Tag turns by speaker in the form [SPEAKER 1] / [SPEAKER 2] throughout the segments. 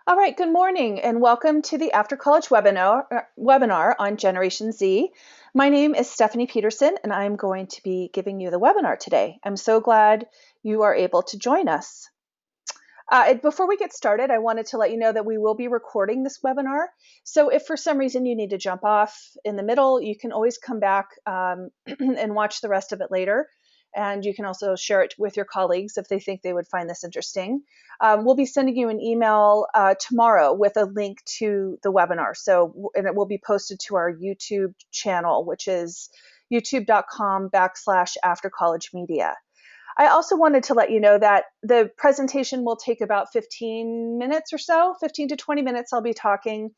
[SPEAKER 1] All right, good morning and welcome to the After College webinar on Generation Z. My name is Stephanie Peterson and I'm going to be giving you the webinar today. I'm so glad you are able to join us. Before we get started, I wanted to let you know that we will be recording this webinar. So if for some reason you need to jump off in the middle, you can always come back and watch the rest of it later. And you can also share it with your colleagues if they think they would find this interesting. We'll be sending you an email tomorrow with a link to the webinar. And it will be posted to our YouTube channel, which is youtube.com/aftercollegemedia. I also wanted to let you know that the presentation will take about 15 minutes or so, 15 to 20 minutes I'll be talking,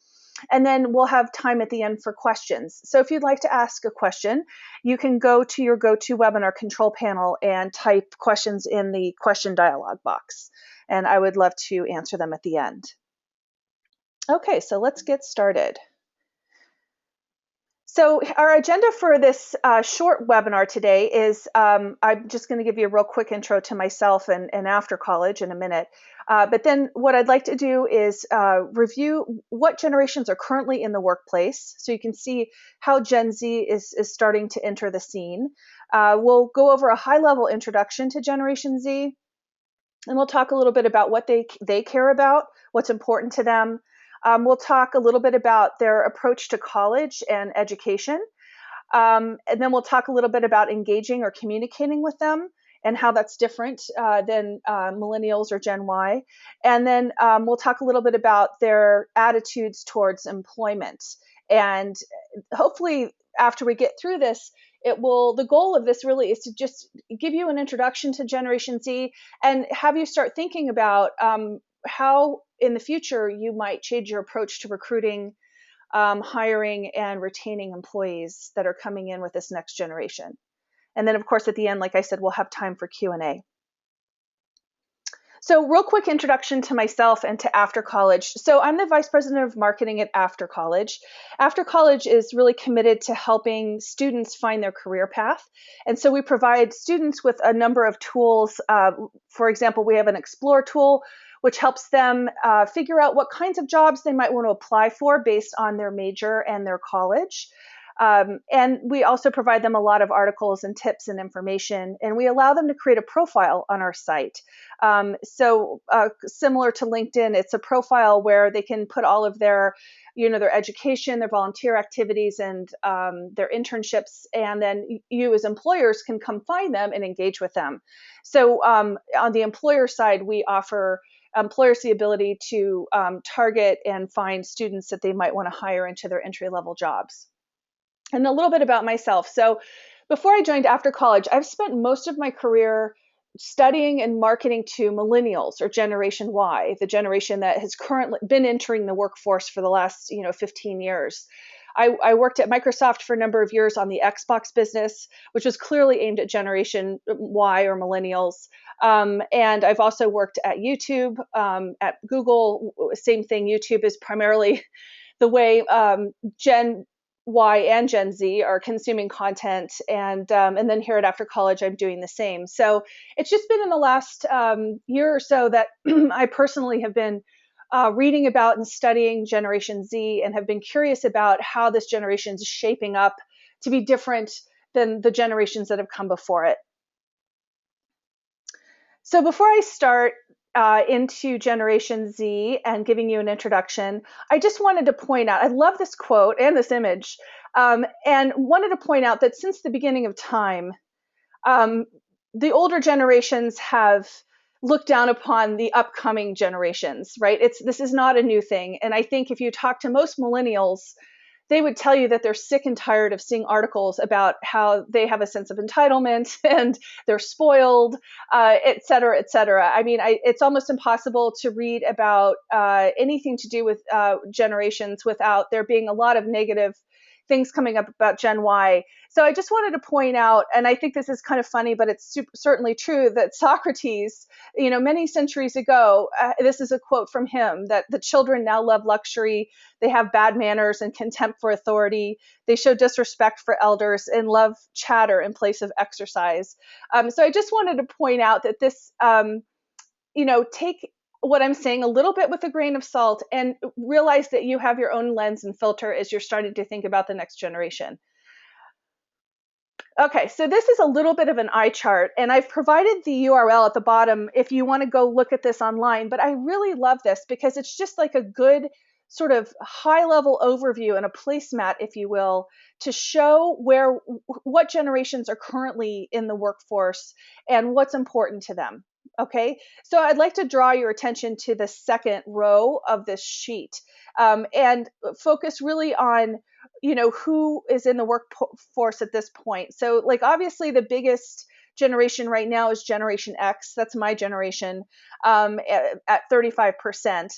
[SPEAKER 1] and then we'll have time at the end for questions. So if you'd like to ask a question, you can go to your GoToWebinar control panel and type questions in the question dialog box, and I would love to answer them at the end. Okay, so let's get started. So our agenda for this short webinar today is, I'm just going to give you a real quick intro to myself and After College in a minute. But then what I'd like to do is review what generations are currently in the workplace, so you can see how Gen Z is starting to enter the scene. We'll go over a high-level introduction to Generation Z, and we'll talk a little bit about what they care about, what's important to them. We'll talk a little bit about their approach to college and education. And then we'll talk a little bit about engaging or communicating with them and how that's different than millennials or Gen Y. And then we'll talk a little bit about their attitudes towards employment. And hopefully after we get through this, the goal of this really is to just give you an introduction to Generation Z and have you start thinking about how in the future you might change your approach to recruiting, hiring, and retaining employees that are coming in with this next generation. And then, of course, at the end, like I said, we'll have time for Q&A. So real quick introduction to myself and to After College. So I'm the Vice President of Marketing at After College. After College is really committed to helping students find their career path. And so we provide students with a number of tools. For example, we have an Explore tool, which helps them figure out what kinds of jobs they might want to apply for based on their major and their college. And we also provide them a lot of articles and tips and information, and we allow them to create a profile on our site. Similar to LinkedIn, it's a profile where they can put all of their education, their volunteer activities, and their internships, and then you as employers can come find them and engage with them. So on the employer side, we offer employers the ability to target and find students that they might want to hire into their entry-level jobs. And a little bit about myself. So before I joined After College, I've spent most of my career studying and marketing to millennials or Generation Y, the generation that has currently been entering the workforce for the last 15 years. I worked at Microsoft for a number of years on the Xbox business, which was clearly aimed at Generation Y or millennials. And I've also worked at YouTube, at Google, same thing. YouTube is primarily the way Gen Y and Gen Z are consuming content, and then here at After College, I'm doing the same. So it's just been in the last year or so that I personally have been reading about and studying Generation Z and have been curious about how this generation is shaping up to be different than the generations that have come before it. So before I start into Generation Z and giving you an introduction, I just wanted to point out, I love this quote and this image, and wanted to point out that since the beginning of time, the older generations have looked down upon the upcoming generations, right? This is not a new thing. And I think if you talk to most millennials, they would tell you that they're sick and tired of seeing articles about how they have a sense of entitlement and they're spoiled, et cetera, et cetera. I mean, it's almost impossible to read about anything to do with generations without there being a lot of negative things coming up about Gen Y. So I just wanted to point out, and I think this is kind of funny, but it's certainly true, that Socrates, many centuries ago, this is a quote from him, that the children now love luxury, they have bad manners and contempt for authority, they show disrespect for elders and love chatter in place of exercise. So I just wanted to point out that this, take what I'm saying a little bit with a grain of salt, and realize that you have your own lens and filter as you're starting to think about the next generation. Okay, so this is a little bit of an eye chart, and I've provided the URL at the bottom if you want to go look at this online. But I really love this because it's just like a good sort of high level overview and a placemat, if you will, to show what generations are currently in the workforce and what's important to them. Okay, so I'd like to draw your attention to the second row of this sheet, and focus really on who is in the workforce at this point. So like obviously the biggest generation right now is Generation X. That's my generation, at 35%.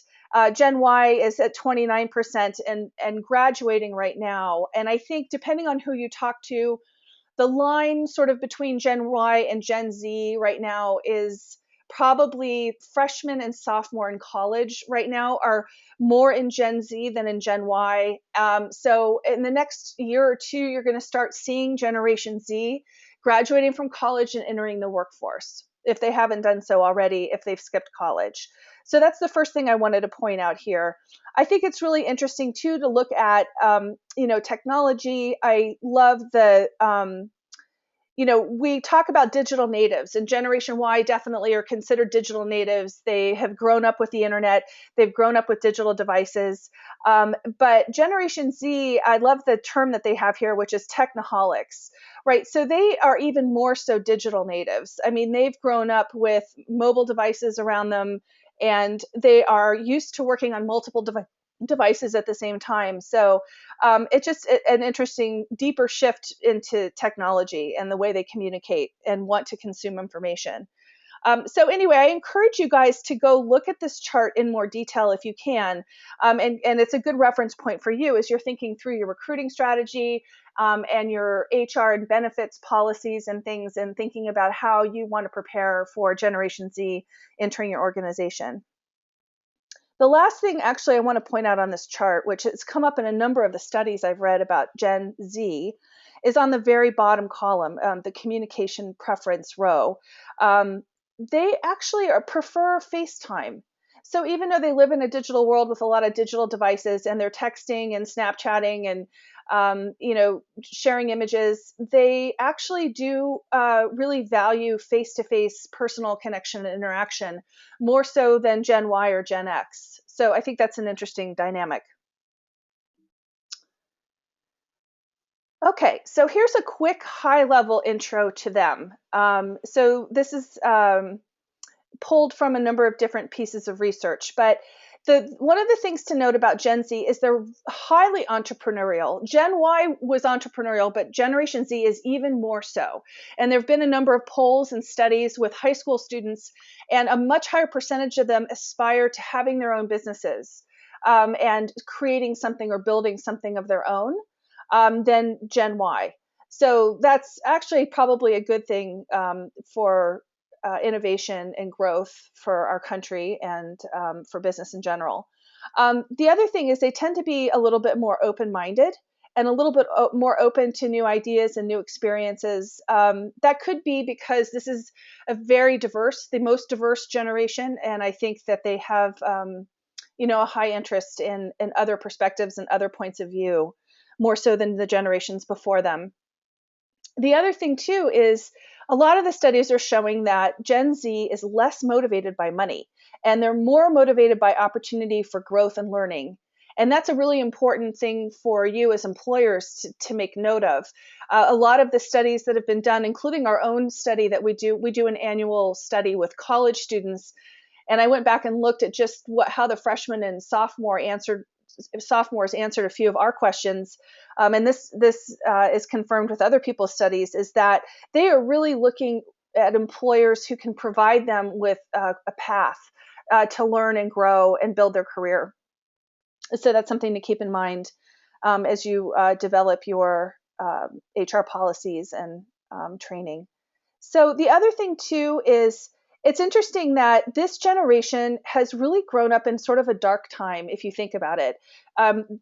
[SPEAKER 1] Gen Y is at 29% and graduating right now. And I think depending on who you talk to, the line sort of between Gen Y and Gen Z right now is probably freshmen and sophomore in college right now are more in Gen Z than in Gen Y. So in the next year or two, you're going to start seeing Generation Z graduating from college and entering the workforce if they haven't done so already, if they've skipped college. So that's the first thing I wanted to point out here. I think it's really interesting too to look at, technology. I love we talk about digital natives, and Generation Y definitely are considered digital natives. They have grown up with the internet. They've grown up with digital devices. But Generation Z, I love the term that they have here, which is technoholics, right? So they are even more so digital natives. I mean, they've grown up with mobile devices around them, and they are used to working on multiple devices at the same time. So it's just an interesting, deeper shift into technology and the way they communicate and want to consume information. So anyway, I encourage you guys to go look at this chart in more detail if you can. And it's a good reference point for you as you're thinking through your recruiting strategy, and your HR and benefits policies and things, and thinking about how you want to prepare for Generation Z entering your organization. The last thing actually I want to point out on this chart, which has come up in a number of the studies I've read about Gen Z, is on the very bottom column, the communication preference row. They actually prefer FaceTime. So even though they live in a digital world with a lot of digital devices and they're texting and Snapchatting and sharing images, they actually do really value face-to-face personal connection and interaction more so than Gen Y or Gen X. So I think that's an interesting dynamic. Okay, so here's a quick high-level intro to them. So this is pulled from a number of different pieces of research, but one of the things to note about Gen Z is they're highly entrepreneurial. Gen Y was entrepreneurial, but Generation Z is even more so. And there have been a number of polls and studies with high school students, and a much higher percentage of them aspire to having their own businesses, and creating something or building something of their own, than Gen Y. So that's actually probably a good thing, for innovation and growth for our country and, for business in general. The other thing is they tend to be a little bit more open-minded and a little bit more open to new ideas and new experiences. That could be because this is the most diverse generation, and I think that they have, a high interest in other perspectives and other points of view, more so than the generations before them. The other thing too is a lot of the studies are showing that Gen Z is less motivated by money, and they're more motivated by opportunity for growth and learning. And that's a really important thing for you as employers to make note of. A lot of the studies that have been done, including our own study that we do an annual study with college students. And I went back and looked at just how the freshmen and sophomores answered a few of our questions, and this is confirmed with other people's studies, is that they are really looking at employers who can provide them with a path to learn and grow and build their career. So that's something to keep in mind, as you develop your HR policies and training. So the other thing too is it's interesting that this generation has really grown up in sort of a dark time, if you think about it.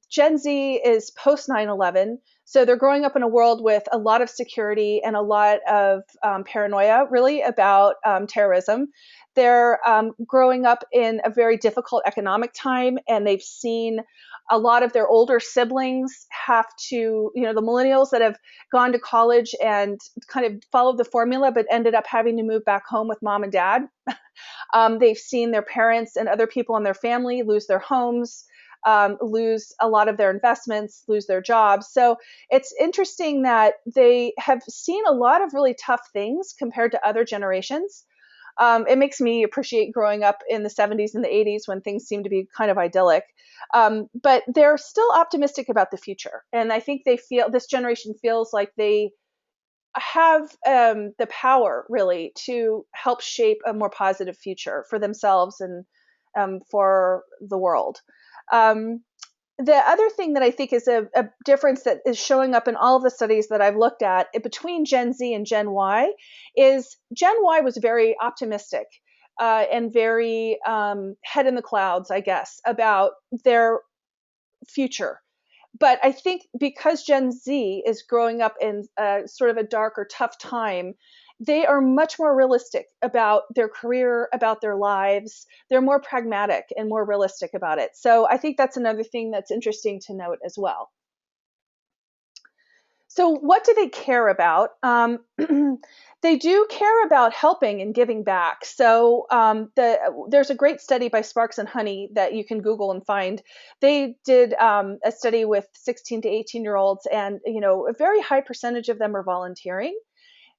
[SPEAKER 1] Gen Z is post 9/11, So they're growing up in a world with a lot of security and a lot of paranoia, really, about terrorism. They're growing up in a very difficult economic time, and they've seen a lot of their older siblings have to, the millennials that have gone to college and kind of followed the formula, but ended up having to move back home with mom and dad. They've seen their parents and other people in their family lose their homes, lose a lot of their investments, lose their jobs. So it's interesting that they have seen a lot of really tough things compared to other generations. It makes me appreciate growing up in the 70s and the 80s when things seemed to be kind of idyllic. But they're still optimistic about the future. And I think this generation feels like they have the power really to help shape a more positive future for themselves and for the world. Um, the other thing that I think is a difference that is showing up in all of the studies that I've looked at between Gen Z and Gen Y is Gen Y was very optimistic and very head in the clouds, I guess, about their future. But I think because Gen Z is growing up in sort of a dark or tough time, they are much more realistic about their career, about their lives. They're more pragmatic and more realistic about it. So I think that's another thing that's interesting to note as well. So what do they care about? They do care about helping and giving back. So there's a great study by Sparks and Honey that you can Google and find. They did a study with 16 to 18-year-olds, and a very high percentage of them are volunteering.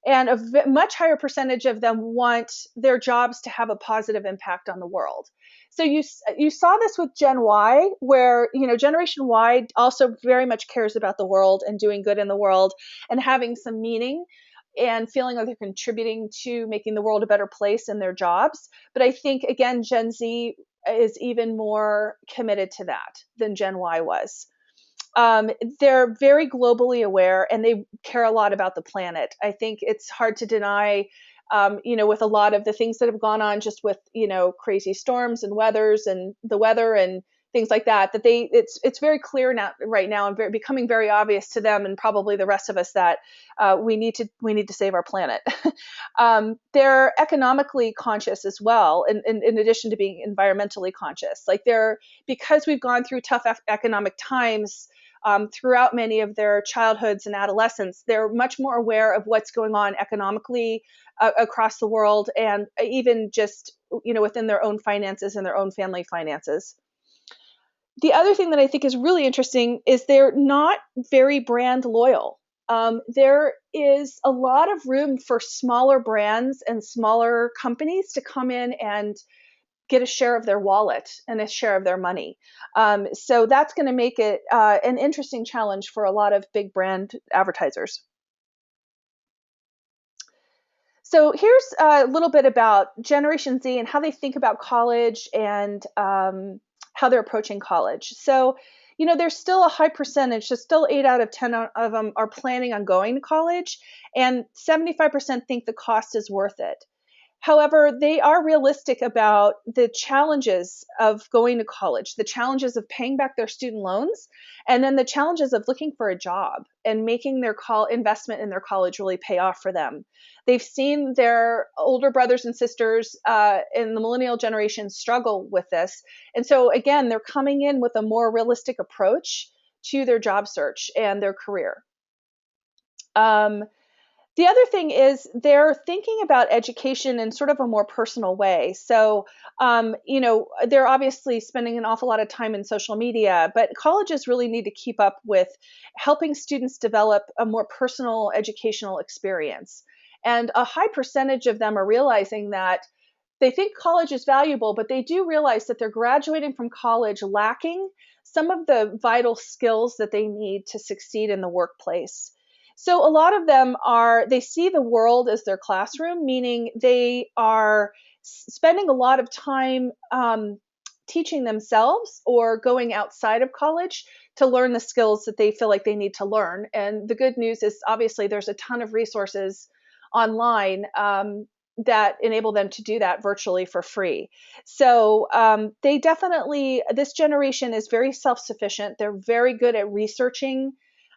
[SPEAKER 1] And a much higher percentage of them want their jobs to have a positive impact on the world. So you saw this with Gen Y, where Generation Y also very much cares about the world and doing good in the world and having some meaning and feeling like they're contributing to making the world a better place in their jobs. But I think again, Gen Z is even more committed to that than Gen Y was. They're very globally aware and they care a lot about the planet. I think it's hard to deny, with a lot of the things that have gone on just with, crazy storms and the weather and things like that, it's very clear now, right now, and becoming very obvious to them and probably the rest of us that we need to save our planet. They're economically conscious as well, in addition to being environmentally conscious. Because we've gone through tough economic times, throughout many of their childhoods and adolescence, they're much more aware of what's going on economically across the world, and even just within their own finances and their own family finances. The other thing that I think is really interesting is they're not very brand loyal. There is a lot of room for smaller brands and smaller companies to come in and get a share of their wallet and a share of their money. So that's going to make it an interesting challenge for a lot of big brand advertisers. So here's a little bit about Generation Z and how they think about college and how they're approaching college. So, there's still a high percentage, so still 8 out of 10 of them are planning on going to college, and 75% think the cost is worth it. However, they are realistic about the challenges of going to college, the challenges of paying back their student loans, and then the challenges of looking for a job and making their investment in their college really pay off for them. They've seen their older brothers and sisters in the millennial generation struggle with this. And so, again, they're coming in with a more realistic approach to their job search and their career. The other thing is they're thinking about education in sort of a more personal way. So, they're obviously spending an awful lot of time in social media, but colleges really need to keep up with helping students develop a more personal educational experience. And a high percentage of them are realizing that they think college is valuable, but they do realize that they're graduating from college lacking some of the vital skills that they need to succeed in the workplace. So a lot of them they see the world as their classroom, meaning they are spending a lot of time teaching themselves or going outside of college to learn the skills that they feel like they need to learn. And the good news is obviously there's a ton of resources online that enable them to do that virtually for free. So this generation is very self-sufficient. They're very good at researching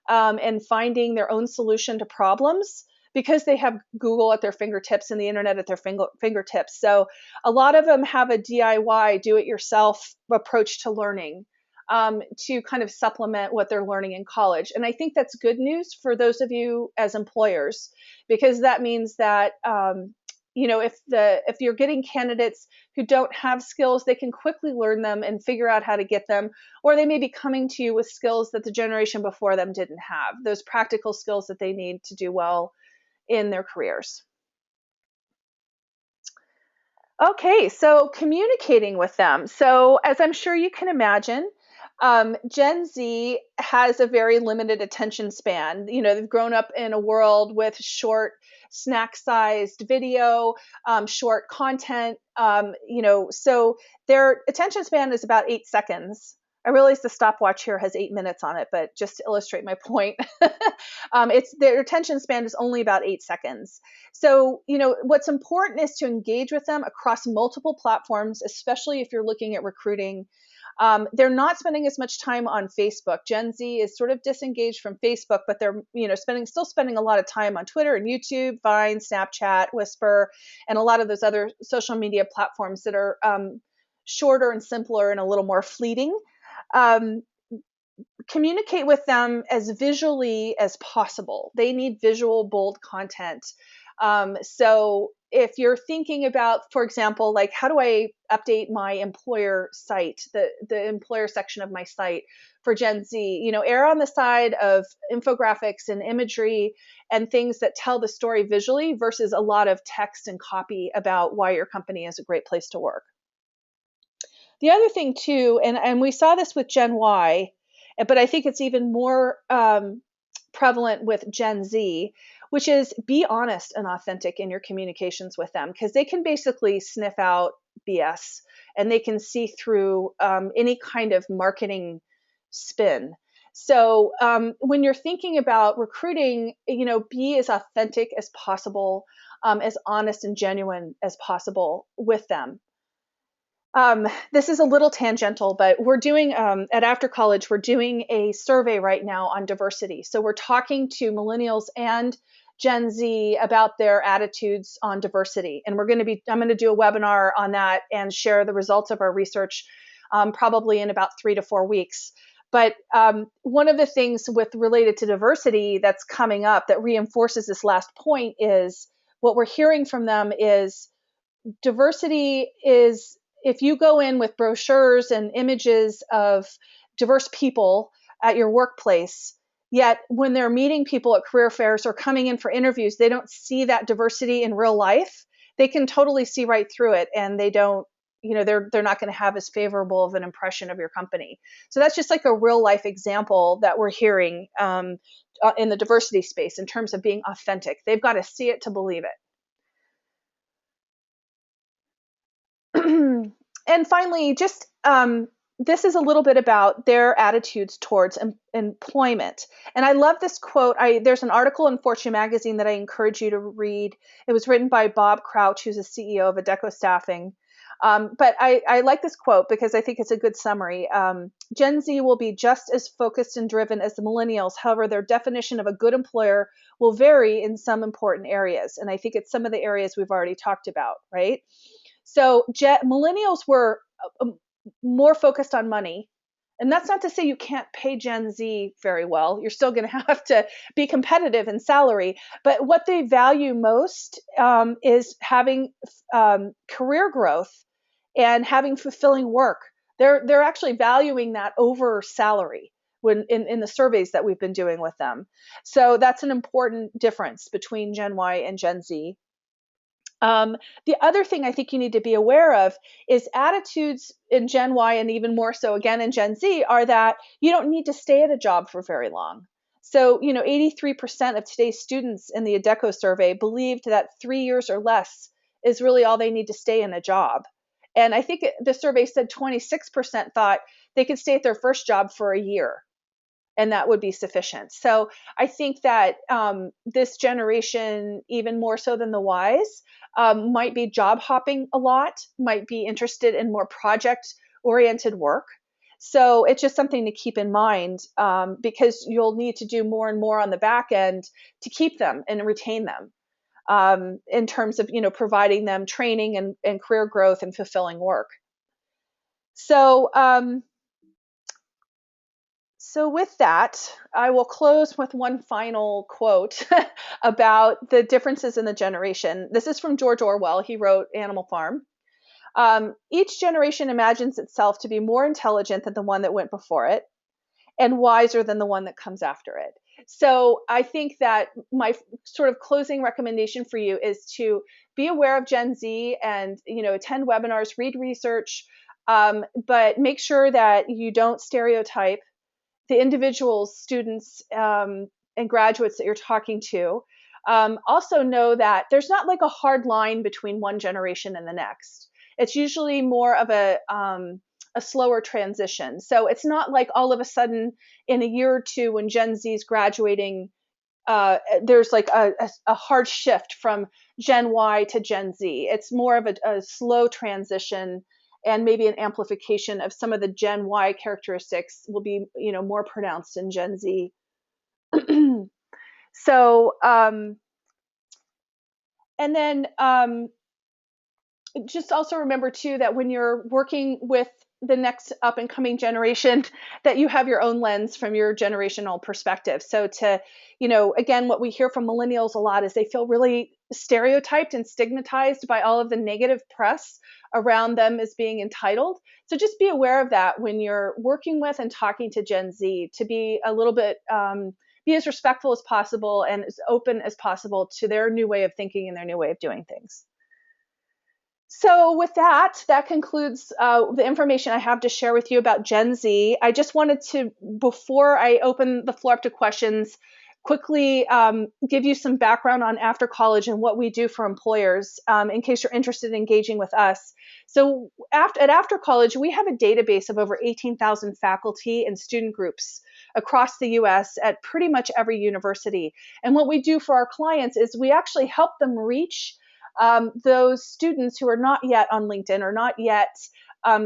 [SPEAKER 1] and finding their own solution to problems because they have Google at their fingertips and the internet at their fingertips. So a lot of them have a DIY, do it yourself approach to learning, to kind of supplement what they're learning in college. And I think that's good news for those of you as employers, because that means that, if you're getting candidates who don't have skills, they can quickly learn them and figure out how to get them, or they may be coming to you with skills that the generation before them didn't have, those practical skills that they need to do well in their careers. Okay, so communicating with them. So as I'm sure you can imagine, Gen Z has a very limited attention span. They've grown up in a world with short, snack-sized video, short content. So their attention span is about 8 seconds. I realize the stopwatch here has 8 minutes on it, but just to illustrate my point, it's their attention span is only about 8 seconds. So, what's important is to engage with them across multiple platforms, especially if you're looking at recruiting. They're not spending as much time on Facebook. Gen Z is sort of disengaged from Facebook, but they're still spending a lot of time on Twitter and YouTube, Vine, Snapchat, Whisper, and a lot of those other social media platforms that are shorter and simpler and a little more fleeting. Communicate with them as visually as possible. They need visual, bold content. So if you're thinking about, for example, like how do I update my employer site, the employer section of my site for Gen Z, err on the side of infographics and imagery and things that tell the story visually versus a lot of text and copy about why your company is a great place to work. The other thing too, and we saw this with Gen Y, but I think it's even more prevalent with Gen Z, which is be honest and authentic in your communications with them, because they can basically sniff out BS and they can see through any kind of marketing spin. So when you're thinking about recruiting, be as authentic as possible, as honest and genuine as possible with them. This is a little tangential, but we're doing at After College, we're doing a survey right now on diversity. So we're talking to millennials and Gen Z about their attitudes on diversity. And I'm going to do a webinar on that and share the results of our research probably in about 3 to 4 weeks. But one of the things related to diversity that's coming up that reinforces this last point is what we're hearing from them is diversity is, if you go in with brochures and images of diverse people at your workplace, yet when they're meeting people at career fairs or coming in for interviews, they don't see that diversity in real life, they can totally see right through it, and they don't, they're not going to have as favorable of an impression of your company. So that's just like a real life example that we're hearing in the diversity space in terms of being authentic. They've got to see it to believe it. And finally, just this is a little bit about their attitudes towards employment. And I love this quote. There's an article in Fortune magazine that I encourage you to read. It was written by Bob Crouch, who's a CEO of Adecco Staffing. But I like this quote because I think it's a good summary. Gen Z will be just as focused and driven as the millennials. However, their definition of a good employer will vary in some important areas. And I think it's some of the areas we've already talked about, right? So millennials were more focused on money. And that's not to say you can't pay Gen Z very well. You're still going to have to be competitive in salary. But what they value most is having career growth and having fulfilling work. They're actually valuing that over salary when in the surveys that we've been doing with them. So that's an important difference between Gen Y and Gen Z. The other thing I think you need to be aware of is attitudes in Gen Y, and even more so again in Gen Z, are that you don't need to stay at a job for very long. So, 83% of today's students in the Adecco survey believed that 3 years or less is really all they need to stay in a job. And I think the survey said 26% thought they could stay at their first job for a year, and that would be sufficient. So I think that this generation, even more so than the Ys, might be job hopping a lot, might be interested in more project-oriented work. So it's just something to keep in mind, because you'll need to do more and more on the back end to keep them and retain them, in terms of, providing them training and career growth and fulfilling work. So, so with that, I will close with one final quote about the differences in the generation. This is from George Orwell. He wrote Animal Farm. Each generation imagines itself to be more intelligent than the one that went before it, and wiser than the one that comes after it. So I think that my sort of closing recommendation for you is to be aware of Gen Z and, attend webinars, read research, but make sure that you don't stereotype the individuals, students, and graduates that you're talking to. Also know that there's not like a hard line between one generation and the next. It's usually more of a slower transition. So it's not like all of a sudden in a year or two when Gen Z is graduating, there's like a hard shift from Gen Y to Gen Z. It's more of a slow transition, and maybe an amplification of some of the Gen Y characteristics will be, more pronounced in Gen Z. So, and then just also remember too that when you're working with the next up and coming generation, that you have your own lens from your generational perspective. So to, again, what we hear from millennials a lot is they feel really stereotyped and stigmatized by all of the negative press around them as being entitled. So just be aware of that when you're working with and talking to Gen Z, to be a little bit, be as respectful as possible and as open as possible to their new way of thinking and their new way of doing things. So with that, that concludes the information I have to share with you about Gen Z. I just wanted to, before I open the floor up to questions, quickly give you some background on After College and what we do for employers, in case you're interested in engaging with us. So at After College, we have a database of over 18,000 faculty and student groups across the US at pretty much every university. And what we do for our clients is we actually help them reach those students who are not yet on LinkedIn or not yet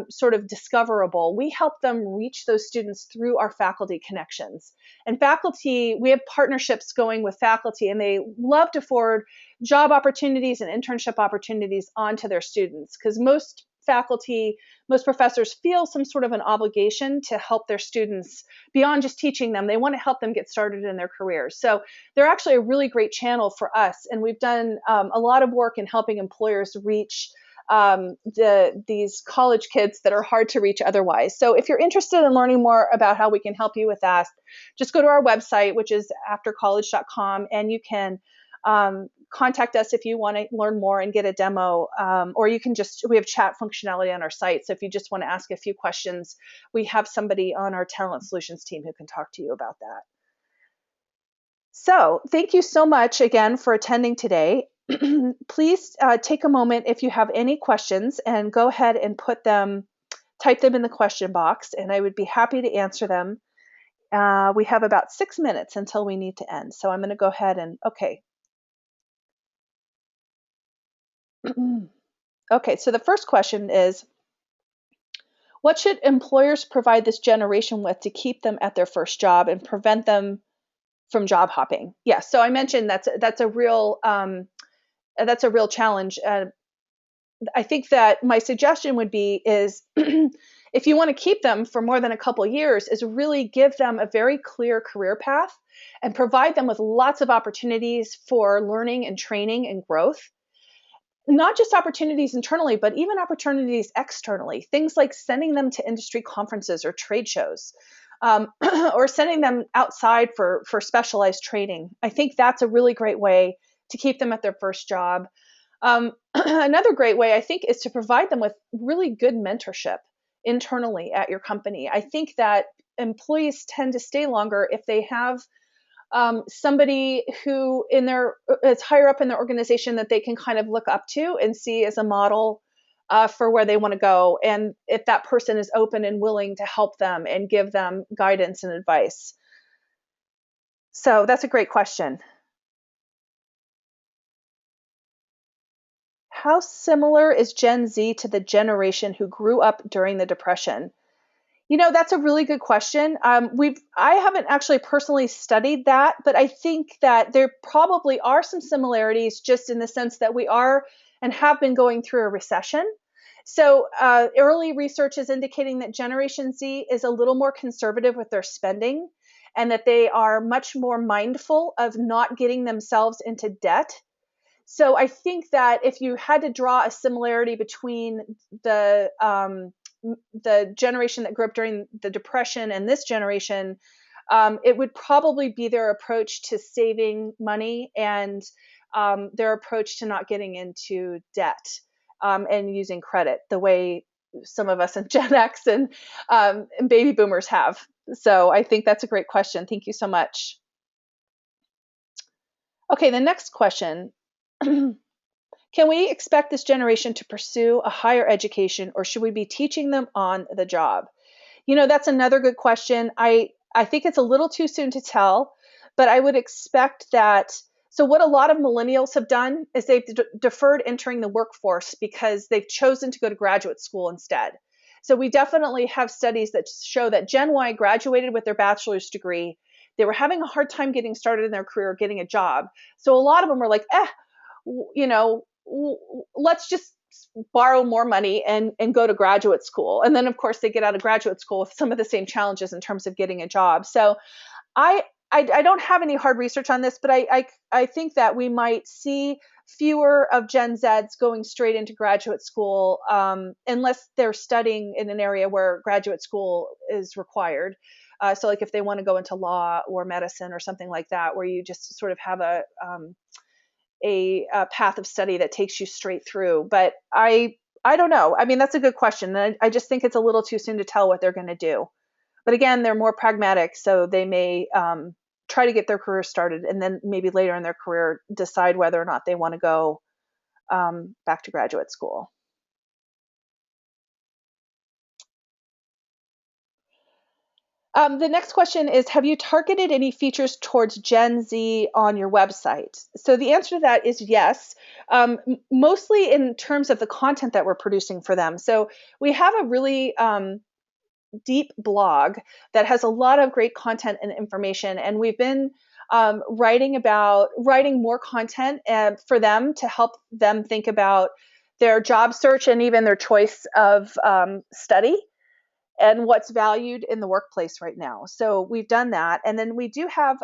[SPEAKER 1] sort of discoverable. We help them reach those students through our faculty connections. And faculty, we have partnerships going with faculty, and they love to forward job opportunities and internship opportunities onto their students, because most professors feel some sort of an obligation to help their students beyond just teaching them. They want to help them get started in their careers. So they're actually a really great channel for us. And we've done a lot of work in helping employers reach these college kids that are hard to reach otherwise. So if you're interested in learning more about how we can help you with that, just go to our website, which is aftercollege.com, and you can contact us if you want to learn more and get a demo, or you can we have chat functionality on our site. So if you just want to ask a few questions, we have somebody on our talent solutions team who can talk to you about that. So thank you so much again for attending today. Please take a moment if you have any questions and go ahead and type them in the question box, and I would be happy to answer them. We have about 6 minutes until we need to end. So I'm going to go ahead and, okay. Okay, so the first question is, what should employers provide this generation with to keep them at their first job and prevent them from job hopping? Yeah, so I mentioned that's a real challenge. I think that my suggestion would be is if you want to keep them for more than a couple of years, is really give them a very clear career path and provide them with lots of opportunities for learning and training and growth. Not just opportunities internally, but even opportunities externally. Things like sending them to industry conferences or trade shows, or sending them outside for specialized training. I think that's a really great way to keep them at their first job. Another great way, I think, is to provide them with really good mentorship internally at your company. I think that employees tend to stay longer if they have somebody who is higher up in their organization that they can kind of look up to and see as a model for where they want to go. And if that person is open and willing to help them and give them guidance and advice. So that's a great question. How similar is Gen Z to the generation who grew up during the Depression? That's a really good question. I haven't actually personally studied that, but I think that there probably are some similarities, just in the sense that we are and have been going through a recession. So early research is indicating that Generation Z is a little more conservative with their spending, and that they are much more mindful of not getting themselves into debt. So I think that if you had to draw a similarity between the the generation that grew up during the Depression and this generation, it would probably be their approach to saving money, and their approach to not getting into debt, and using credit the way some of us in Gen X and baby boomers have. So I think that's a great question. Thank you so much. Okay, the next question. Can we expect this generation to pursue a higher education, or should we be teaching them on the job? That's another good question. I think it's a little too soon to tell, but I would expect that. So what a lot of millennials have done is they've deferred entering the workforce because they've chosen to go to graduate school instead. So we definitely have studies that show that Gen Y graduated with their bachelor's degree. They were having a hard time getting started in their career, getting a job. So a lot of them were like, you know, let's just borrow more money and go to graduate school. And then, of course, they get out of graduate school with some of the same challenges in terms of getting a job. So I, I don't have any hard research on this, but I think that we might see fewer of Gen Zs going straight into graduate school, unless they're studying in an area where graduate school is required. So like if they want to go into law or medicine or something like that, where you just sort of have a path of study that takes you straight through. But I don't know. I mean, that's a good question. I just think it's a little too soon to tell what they're going to do. But again, they're more pragmatic, so they may try to get their career started, and then maybe later in their career decide whether or not they want to go back to graduate school. The next question is, have you targeted any features towards Gen Z on your website? So the answer to that is yes, mostly in terms of the content that we're producing for them. So we have a really deep blog that has a lot of great content and information, and we've been writing more content for them to help them think about their job search and even their choice of study and what's valued in the workplace right now. So we've done that. And then we do have,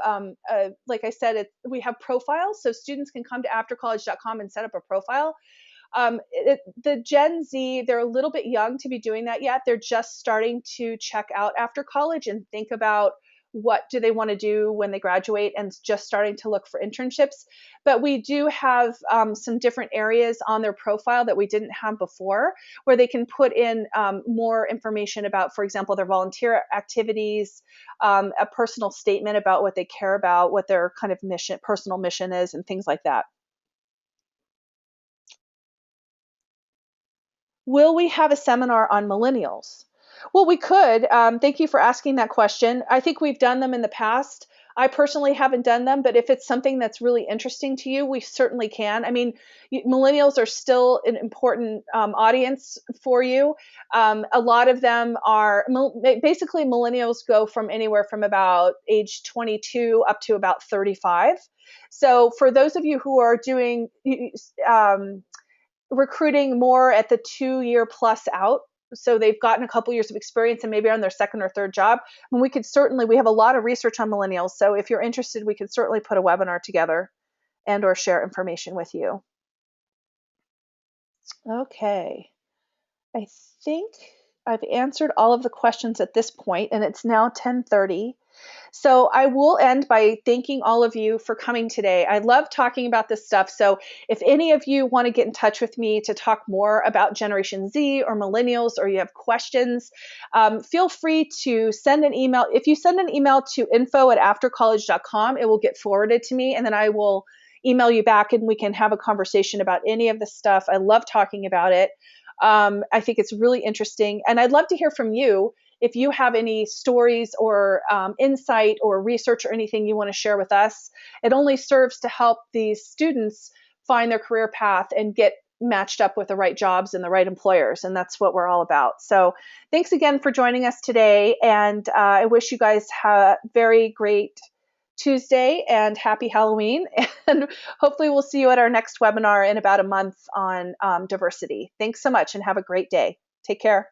[SPEAKER 1] like I said, we have profiles. So students can come to aftercollege.com and set up a profile. The Gen Z, they're a little bit young to be doing that yet. They're just starting to check out after college and think about what do they want to do when they graduate, and just starting to look for internships. But we do have some different areas on their profile that we didn't have before, where they can put in more information about, for example, their volunteer activities, a personal statement about what they care about, what their kind of personal mission is, and things like that. Will we have a seminar on millennials? Well, we could. Thank you for asking that question. I think we've done them in the past. I personally haven't done them, but if it's something that's really interesting to you, we certainly can. I mean, millennials are still an important audience for you. A lot of them are basically, millennials go from anywhere from about age 22 up to about 35. So for those of you who are doing recruiting more at the 2 year plus out, so they've gotten a couple years of experience and maybe on their second or third job, and we have a lot of research on millennials, so if you're interested, we could certainly put a webinar together and or share information with you. Okay, I think I've answered all of the questions at this point, and it's now 10:30. So I will end by thanking all of you for coming today. I love talking about this stuff. So if any of you want to get in touch with me to talk more about Generation Z or millennials, or you have questions, feel free to send an email. If you send an email to info@aftercollege.com, it will get forwarded to me, and then I will email you back and we can have a conversation about any of this stuff. I love talking about it. I think it's really interesting, and I'd love to hear from you. If you have any stories or insight or research or anything you want to share with us, it only serves to help these students find their career path and get matched up with the right jobs and the right employers. And that's what we're all about. So thanks again for joining us today. And I wish you guys have a very great Tuesday and happy Halloween. And hopefully we'll see you at our next webinar in about a month on diversity. Thanks so much and have a great day. Take care.